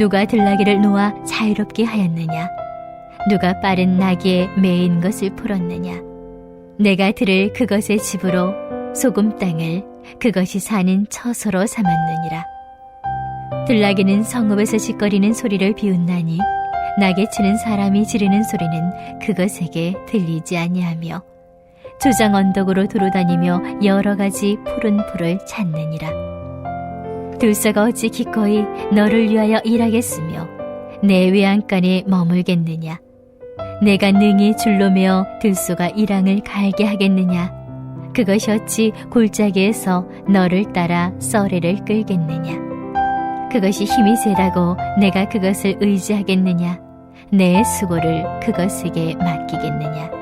누가 들나귀를 놓아 자유롭게 하였느냐? 누가 빠른 나귀에 매인 것을 풀었느냐? 내가 들을 그것의 집으로 소금 땅을 그것이 사는 처소로 삼았느니라. 들나귀는 성읍에서 짓거리는 소리를 비웃나니 나귀 치는 사람이 지르는 소리는 그것에게 들리지 아니하며 조장 언덕으로 두루다니며 여러 가지 푸른 풀을 찾느니라. 들소가 어찌 기꺼이 너를 위하여 일하겠으며 내 외양간에 머물겠느냐? 내가 능히 줄로 매어 들소가 일항을 갈게 하겠느냐? 그것이 어찌 골짜기에서 너를 따라 썰애를 끌겠느냐? 그것이 힘이 세다고 내가 그것을 의지하겠느냐? 내 수고를 그것에게 맡기겠느냐?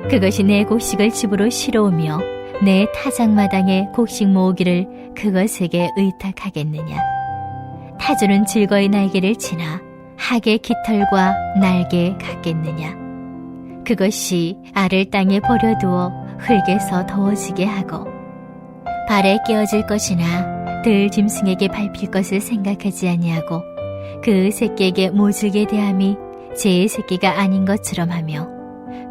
그것이 내 곡식을 집으로 실어오며 내 타작마당에 곡식 모으기를 그것에게 의탁하겠느냐? 타조는 즐거이 날개를 치나 학의 깃털과 날개 같겠느냐? 그것이 알을 땅에 버려두어 흙에서 더워지게 하고 발에 끼어질 것이나 들 짐승에게 밟힐 것을 생각하지 아니하고 그 새끼에게 모질게 대함이 제 새끼가 아닌 것처럼 하며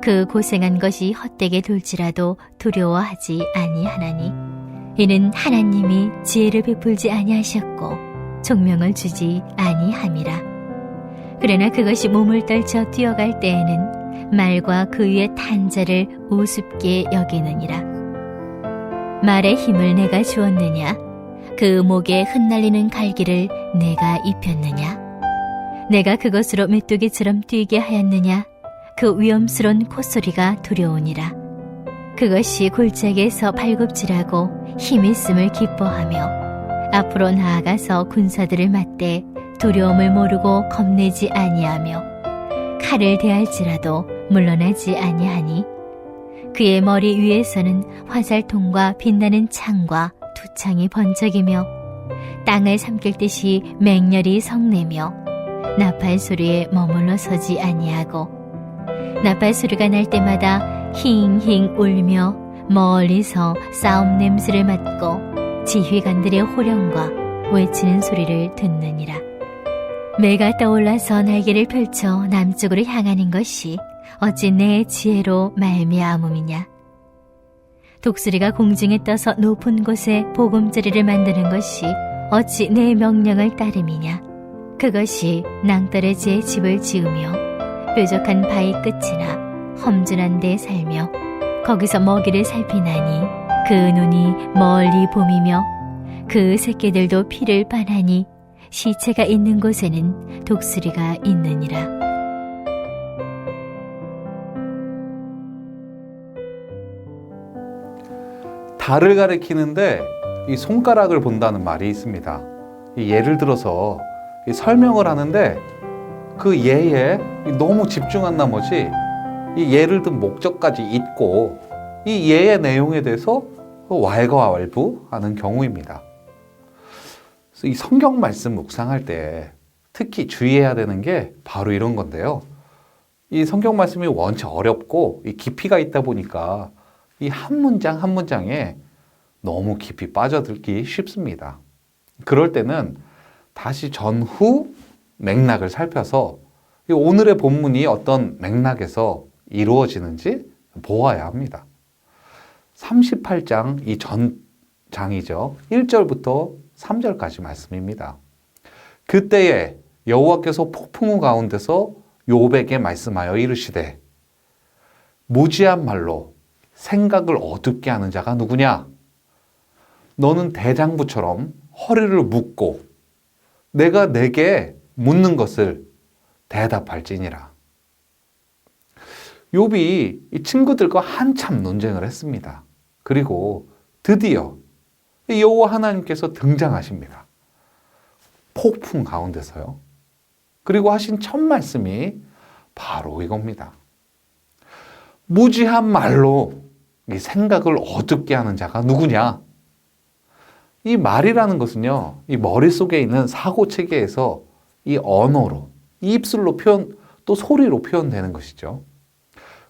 그 고생한 것이 헛되게 돌지라도 두려워하지 아니하나니 이는 하나님이 지혜를 베풀지 아니하셨고 총명을 주지 아니함이라. 그러나 그것이 몸을 떨쳐 뛰어갈 때에는 말과 그 위에 탄 자를 우습게 여기느니라. 말의 힘을 내가 주었느냐? 그 목에 흩날리는 갈기를 내가 입혔느냐? 내가 그것으로 메뚜기처럼 뛰게 하였느냐? 그 위험스러운 콧소리가 두려우니라. 그것이 골짜기에서 발굽질하고 힘있음을 기뻐하며 앞으로 나아가서 군사들을 맞대 두려움을 모르고 겁내지 아니하며 칼을 대할지라도 물러나지 아니하니 그의 머리 위에서는 화살통과 빛나는 창과 두창이 번쩍이며 땅을 삼킬 듯이 맹렬히 성내며 나팔 소리에 머물러 서지 아니하고 나팔 소리가 날 때마다 힝힝 울며 멀리서 싸움 냄새를 맡고 지휘관들의 호령과 외치는 소리를 듣느니라. 매가 떠올라서 날개를 펼쳐 남쪽으로 향하는 것이 어찌 내 지혜로 말미암음이냐. 독수리가 공중에 떠서 높은 곳에 보금자리를 만드는 것이 어찌 내 명령을 따름이냐. 그것이 낭떠러지에 집을 지으며 뾰족한 바위 끝이나 험준한 데 살며 거기서 먹이를 살피나니 그 눈이 멀리 봄이며 그 새끼들도 피를 빨하니 시체가 있는 곳에는 독수리가 있느니라. 달을 가리키는데 이 손가락을 본다는 말이 있습니다. 예를 들어서 설명을 하는데 그 예에 너무 집중한 나머지 이 예를 든 목적까지 잊고 이 예의 내용에 대해서 왈가왈부하는 경우입니다. 그래서 이 성경 말씀 묵상할 때 특히 주의해야 되는 게 바로 이런 건데요. 이 성경 말씀이 원체 어렵고 이 깊이가 있다 보니까 이 한 문장 한 문장에 너무 깊이 빠져들기 쉽습니다. 그럴 때는 다시 전후 맥락을 살펴서 오늘의 본문이 어떤 맥락에서 이루어지는지 보아야 합니다. 38장 이 전장이죠. 1절부터 3절까지 말씀입니다. 그때에 여호와께서 폭풍우 가운데서 욥에게 말씀하여 이르시되 무지한 말로 생각을 어둡게 하는 자가 누구냐? 너는 대장부처럼 허리를 묶고 내가 내게 묻는 것을 대답할지니라. 욥이 이 친구들과 한참 논쟁을 했습니다. 그리고 드디어 여호와 하나님께서 등장하십니다. 폭풍 가운데서요. 그리고 하신 첫 말씀이 바로 이겁니다. 무지한 말로 이 생각을 어둡게 하는 자가 누구냐? 이 말이라는 것은요, 이 머릿속에 있는 사고체계에서 이 언어로, 이 입술로 표현, 또 소리로 표현되는 것이죠.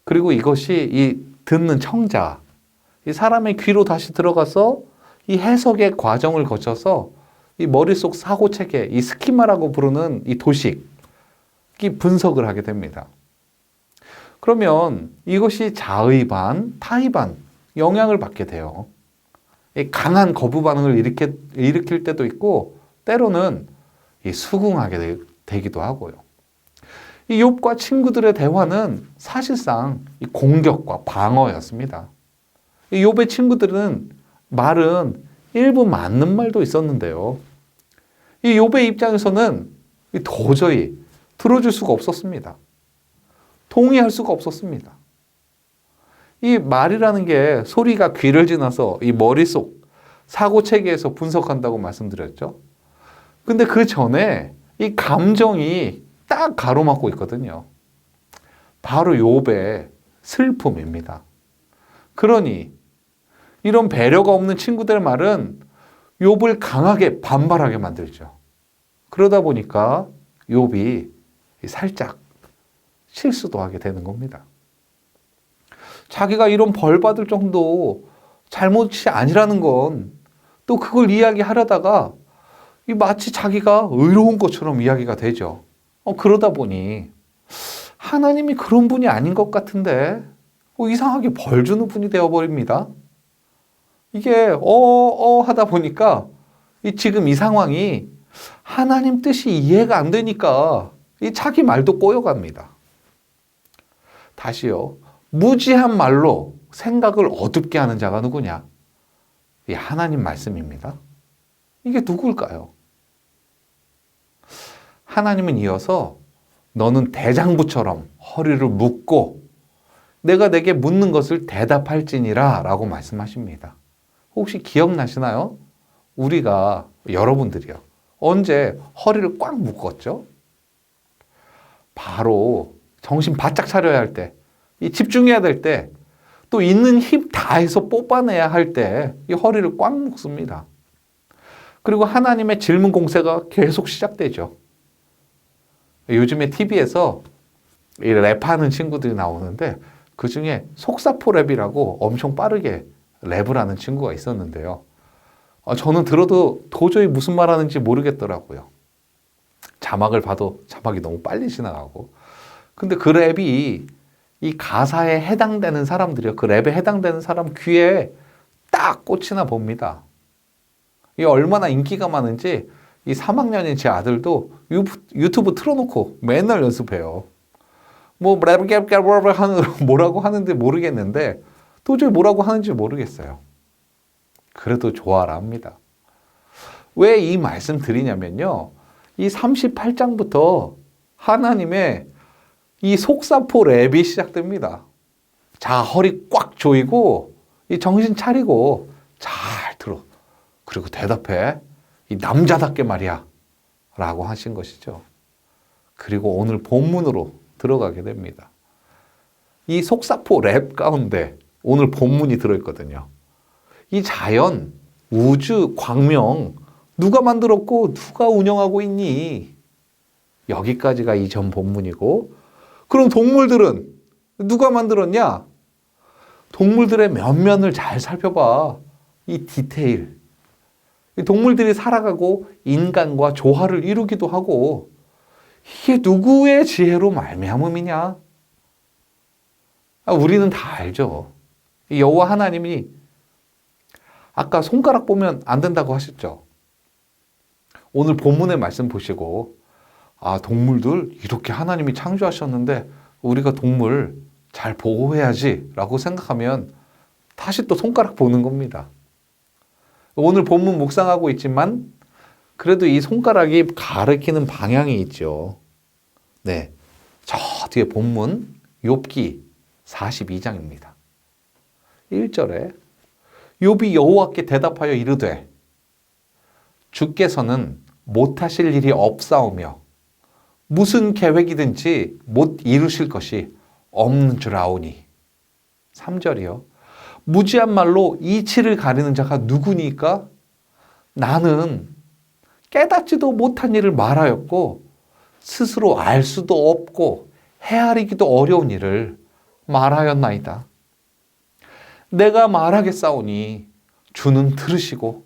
그리고 이것이 이 듣는 청자, 이 사람의 귀로 다시 들어가서 이 해석의 과정을 거쳐서 이 머릿속 사고체계, 이 스키마라고 부르는 이 도식이 분석을 하게 됩니다. 그러면 이것이 자의 반, 타의 반 영향을 받게 돼요. 강한 거부 반응을 일으킬 때도 있고 때로는 수긍하게 되기도 하고요. 이 욥과 친구들의 대화는 사실상 공격과 방어였습니다. 이 욥의 친구들은 말은 일부 맞는 말도 있었는데요. 이 욥의 입장에서는 도저히 들어줄 수가 없었습니다. 동의할 수가 없었습니다. 이 말이라는 게 소리가 귀를 지나서 이 머릿속 사고체계에서 분석한다고 말씀드렸죠. 근데 그 전에 이 감정이 딱 가로막고 있거든요. 바로 욥의 슬픔입니다. 그러니 이런 배려가 없는 친구들 말은 욥을 강하게 반발하게 만들죠. 그러다 보니까 욥이 살짝 실수도 하게 되는 겁니다. 자기가 이런 벌 받을 정도 잘못이 아니라는 건 또 그걸 이야기하려다가 마치 자기가 의로운 것처럼 이야기가 되죠. 그러다 보니 하나님이 그런 분이 아닌 것 같은데 이상하게 벌 주는 분이 되어버립니다. 이게 하다 보니까 지금 이 상황이 하나님 뜻이 이해가 안 되니까 자기 말도 꼬여갑니다. 다시요. 무지한 말로 생각을 어둡게 하는 자가 누구냐? 이 하나님 말씀입니다. 이게 누굴까요? 하나님은 이어서 너는 대장부처럼 허리를 묶고 내가 내게 묻는 것을 대답할지니라 라고 말씀하십니다. 혹시 기억나시나요? 우리가, 여러분들이요, 언제 허리를 꽉 묶었죠? 바로 정신 바짝 차려야 할 때, 이 집중해야 될 때, 또 있는 힘 다해서 뽑아내야 할 때 이 허리를 꽉 묶습니다. 그리고 하나님의 질문 공세가 계속 시작되죠. 요즘에 TV에서 이 랩하는 친구들이 나오는데 그 중에 속사포 랩이라고 엄청 빠르게 랩을 하는 친구가 있었는데요. 저는 들어도 도저히 무슨 말 하는지 모르겠더라고요. 자막을 봐도 자막이 너무 빨리 지나가고. 근데 그 랩이 이 가사에 해당되는 사람들이요, 그 랩에 해당되는 사람 귀에 딱 꽂히나 봅니다. 이게 얼마나 인기가 많은지 이 3학년인 제 아들도 유튜브 틀어놓고 맨날 연습해요. 뭐 뭐라고 하는지 모르겠는데 도저히 뭐라고 하는지 모르겠어요. 그래도 좋아라 합니다. 왜 이 말씀 드리냐면요, 이 38장부터 하나님의 이 속사포 랩이 시작됩니다. 자, 허리 꽉 조이고 이 정신 차리고 잘 들어. 그리고 대답해. 이 남자답게 말이야 라고 하신 것이죠. 그리고 오늘 본문으로 들어가게 됩니다. 이 속사포 랩 가운데 오늘 본문이 들어있거든요. 이 자연, 우주, 광명 누가 만들었고 누가 운영하고 있니? 여기까지가 이전 본문이고, 그럼 동물들은 누가 만들었냐? 동물들의 면면을 잘 살펴봐. 이 디테일. 동물들이 살아가고 인간과 조화를 이루기도 하고, 이게 누구의 지혜로 말미암음이냐? 우리는 다 알죠. 여호와 하나님이 아까 손가락 보면 안 된다고 하셨죠. 오늘 본문의 말씀 보시고, 동물들 이렇게 하나님이 창조하셨는데 우리가 동물 잘 보호해야지 라고 생각하면 다시 또 손가락 보는 겁니다. 오늘 본문 묵상하고 있지만 그래도 이 손가락이 가리키는 방향이 있죠. 네, 저 뒤에 본문 욥기 42장입니다. 1절에 욥이 여호와께 대답하여 이르되 주께서는 못하실 일이 없사오며 무슨 계획이든지 못 이루실 것이 없는 줄 아오니. 3절이요. 무지한 말로 이치를 가리는 자가 누구니까? 나는 깨닫지도 못한 일을 말하였고 스스로 알 수도 없고 헤아리기도 어려운 일을 말하였나이다. 내가 말하겠사오니 주는 들으시고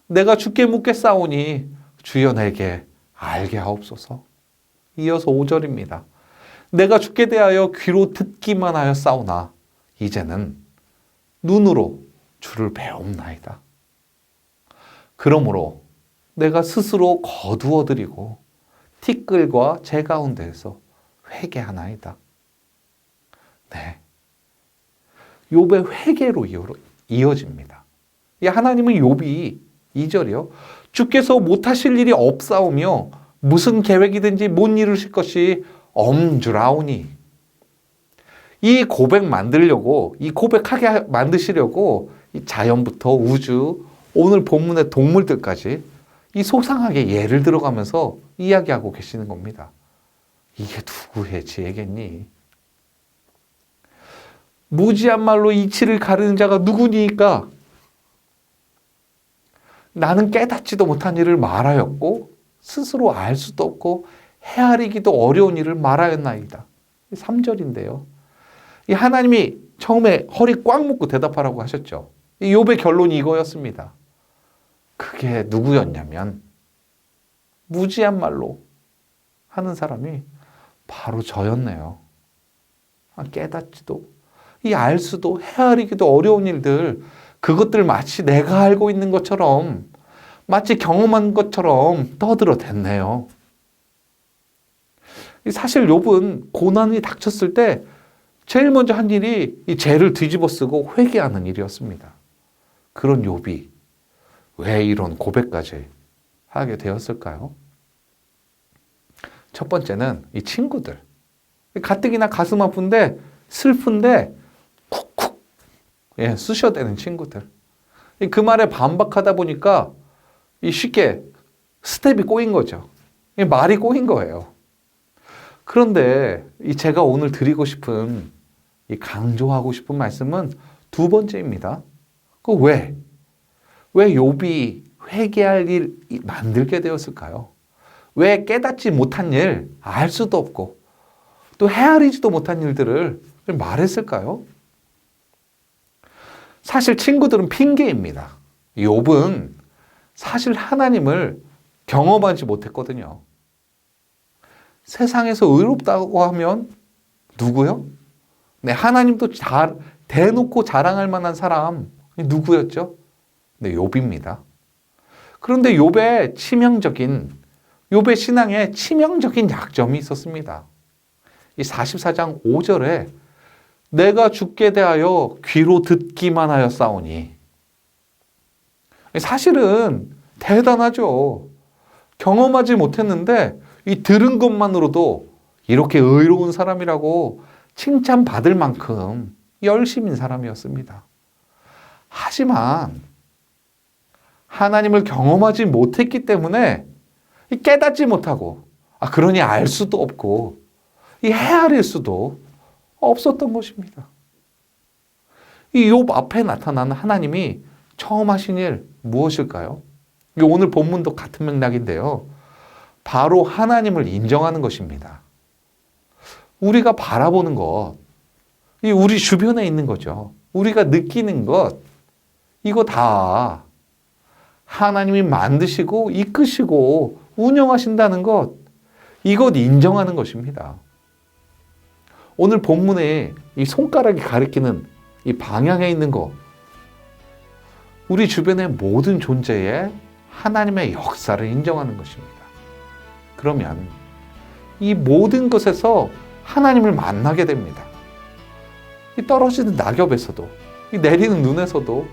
내가 주께 묻겠사오니 주여 내게 알게 하옵소서. 이어서 5절입니다. 내가 주께 대하여 귀로 듣기만 하였사오나 이제는 눈으로 주를 배움나이다. 그러므로 내가 스스로 거두어드리고 티끌과 재 가운데에서 회개하나이다. 네, 욥의 회개로 이어집니다. 하나님은 욥이 2절이요. 주께서 못하실 일이 없사오며 무슨 계획이든지 못 이루실 것이 없는 줄 아오니. 이 고백 만들려고, 이 고백하게 만드시려고 이 자연부터 우주, 오늘 본문의 동물들까지 이 소상하게 예를 들어가면서 이야기하고 계시는 겁니다. 이게 누구의 지혜겠니? 무지한 말로 이치를 가르는 자가 누구니까? 나는 깨닫지도 못한 일을 말하였고 스스로 알 수도 없고 헤아리기도 어려운 일을 말하였나이다. 3절인데요. 이 하나님이 처음에 허리 꽉 묶고 대답하라고 하셨죠. 이 욥의 결론이 이거였습니다. 그게 누구였냐면 무지한 말로 하는 사람이 바로 저였네요. 깨닫지도 알 수도 헤아리기도 어려운 일들, 그것들 마치 내가 알고 있는 것처럼, 마치 경험한 것처럼 떠들어댔네요. 사실 욥은 고난이 닥쳤을 때 제일 먼저 한 일이 이 죄를 뒤집어 쓰고 회개하는 일이었습니다. 그런 욥이 왜 이런 고백까지 하게 되었을까요? 첫 번째는 이 친구들. 가뜩이나 가슴 아픈데 슬픈데 쿡쿡 쑤셔대는 친구들. 그 말에 반박하다 보니까 쉽게 스텝이 꼬인 거죠. 말이 꼬인 거예요. 그런데 제가 오늘 드리고 싶은 강조하고 싶은 말씀은 두 번째입니다. 왜 욥이 회개할 일 만들게 되었을까요? 왜 깨닫지 못한 일, 알 수도 없고 또 헤아리지도 못한 일들을 말했을까요? 사실 친구들은 핑계입니다. 욥은 사실 하나님을 경험하지 못했거든요. 세상에서 의롭다고 하면 누구요? 네, 하나님도 대놓고 자랑할 만한 사람 누구였죠? 네, 욥입니다. 그런데 욥의 신앙에 치명적인 약점이 있었습니다. 이 44장 5절에 내가 주께 대하여 귀로 듣기만 하였사오니. 사실은 대단하죠. 경험하지 못했는데 이 들은 것만으로도 이렇게 의로운 사람이라고 칭찬받을 만큼 열심인 사람이었습니다. 하지만 하나님을 경험하지 못했기 때문에 깨닫지 못하고 그러니 알 수도 없고 헤아릴 수도 없었던 것입니다. 이 욥 앞에 나타나는 하나님이 처음 하신 일 무엇일까요? 오늘 본문도 같은 맥락인데요. 바로 하나님을 인정하는 것입니다. 우리가 바라보는 것, 우리 주변에 있는 거죠. 우리가 느끼는 것, 이거 다 하나님이 만드시고 이끄시고 운영하신다는 것, 이것 인정하는 것입니다. 오늘 본문에 이 손가락이 가리키는 이 방향에 있는 것, 우리 주변의 모든 존재에 하나님의 역사를 인정하는 것입니다. 그러면 이 모든 것에서 하나님을 만나게 됩니다. 이 떨어지는 낙엽에서도, 이 내리는 눈에서도,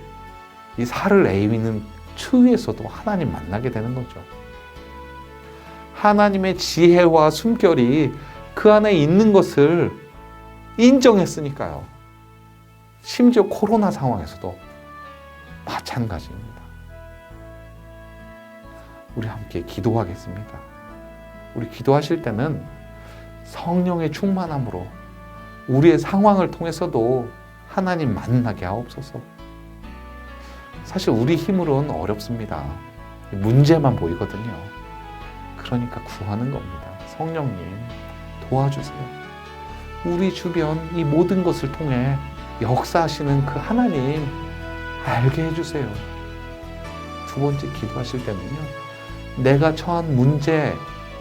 이 살을 에이미는 추위에서도 하나님 만나게 되는 거죠. 하나님의 지혜와 숨결이 그 안에 있는 것을 인정했으니까요. 심지어 코로나 상황에서도 마찬가지입니다. 우리 함께 기도하겠습니다. 우리 기도하실 때는 성령의 충만함으로 우리의 상황을 통해서도 하나님 만나게 하옵소서. 사실 우리 힘으로는 어렵습니다. 문제만 보이거든요. 그러니까 구하는 겁니다. 성령님 도와주세요. 우리 주변 이 모든 것을 통해 역사하시는 그 하나님 알게 해주세요. 두 번째 기도하실 때는요. 내가 처한 문제,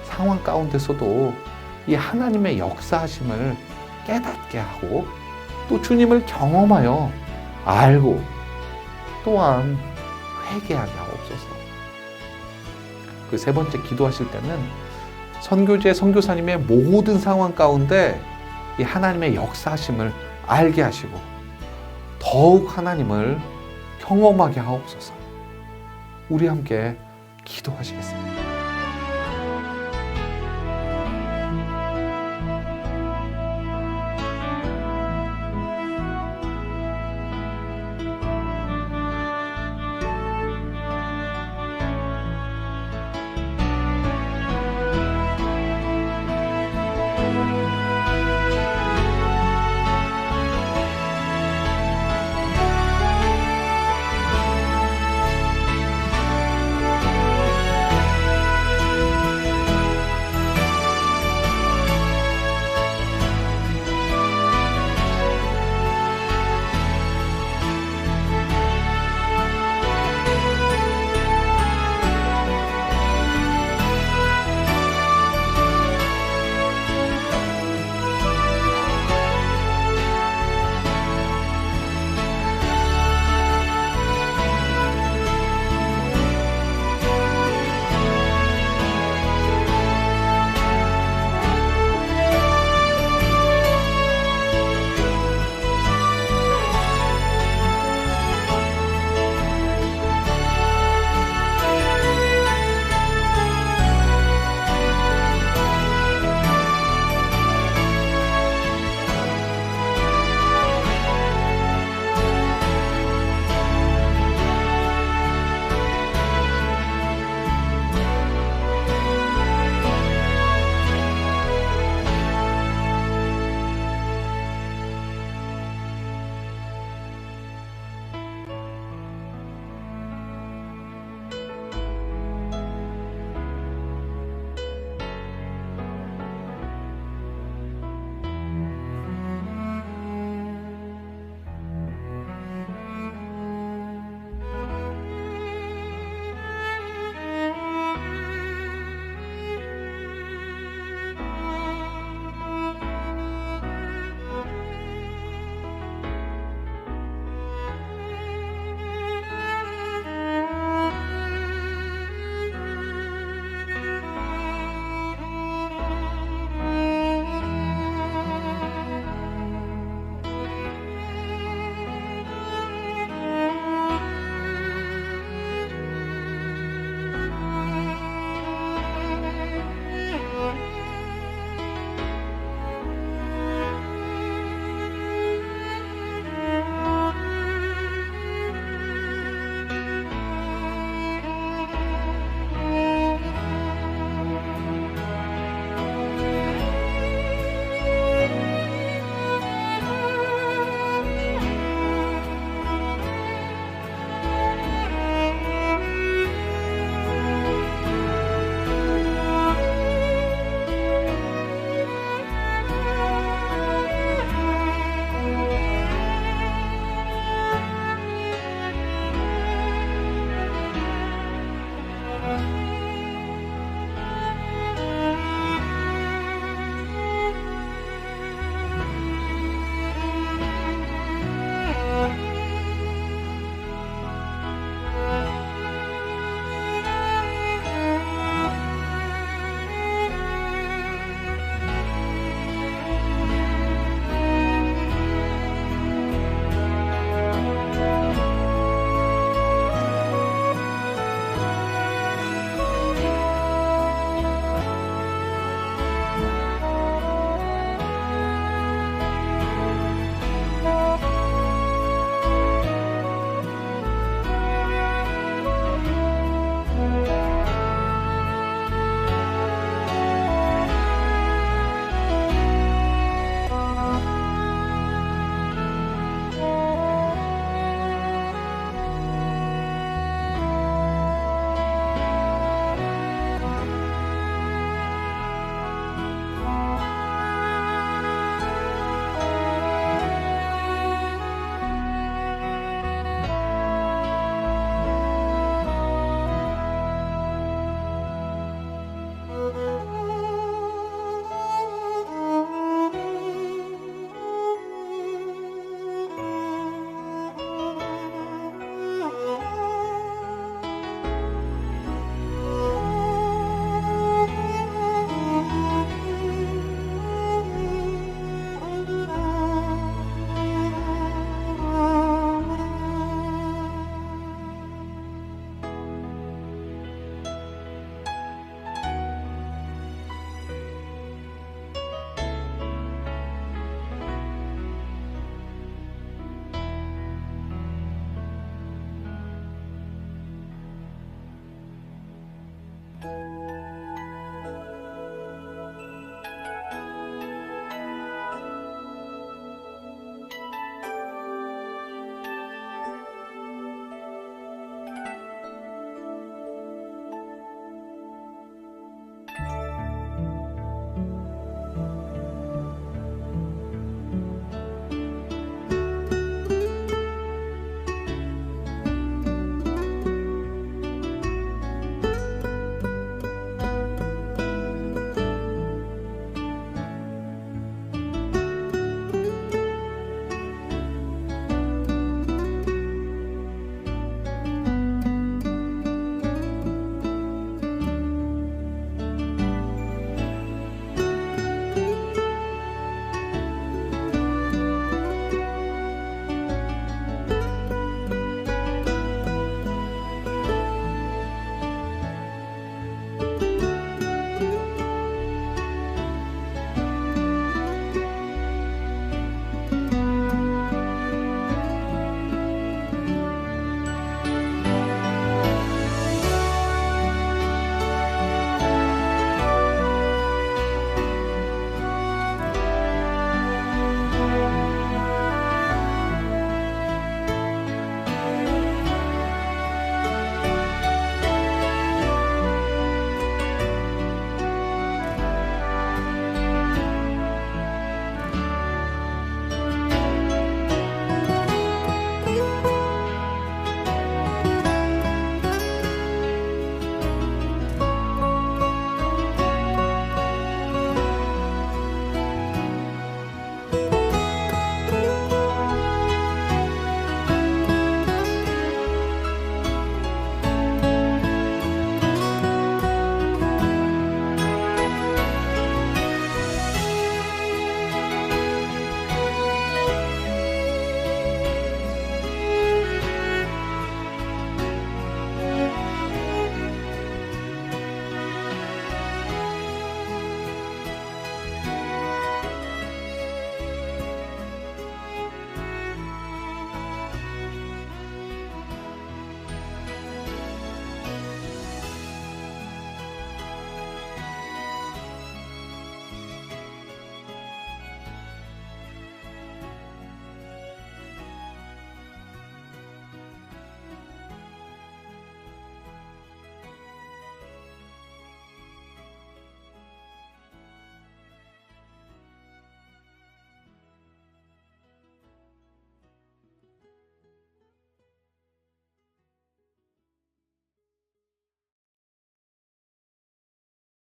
상황 가운데서도 이 하나님의 역사하심을 깨닫게 하고 또 주님을 경험하여 알고 또한 회개하게 하옵소서. 그 세 번째 기도하실 때는 선교제 선교사님의 모든 상황 가운데 이 하나님의 역사하심을 알게 하시고 더욱 하나님을 경험하게 하옵소서. 우리 함께 기도하시겠습니다.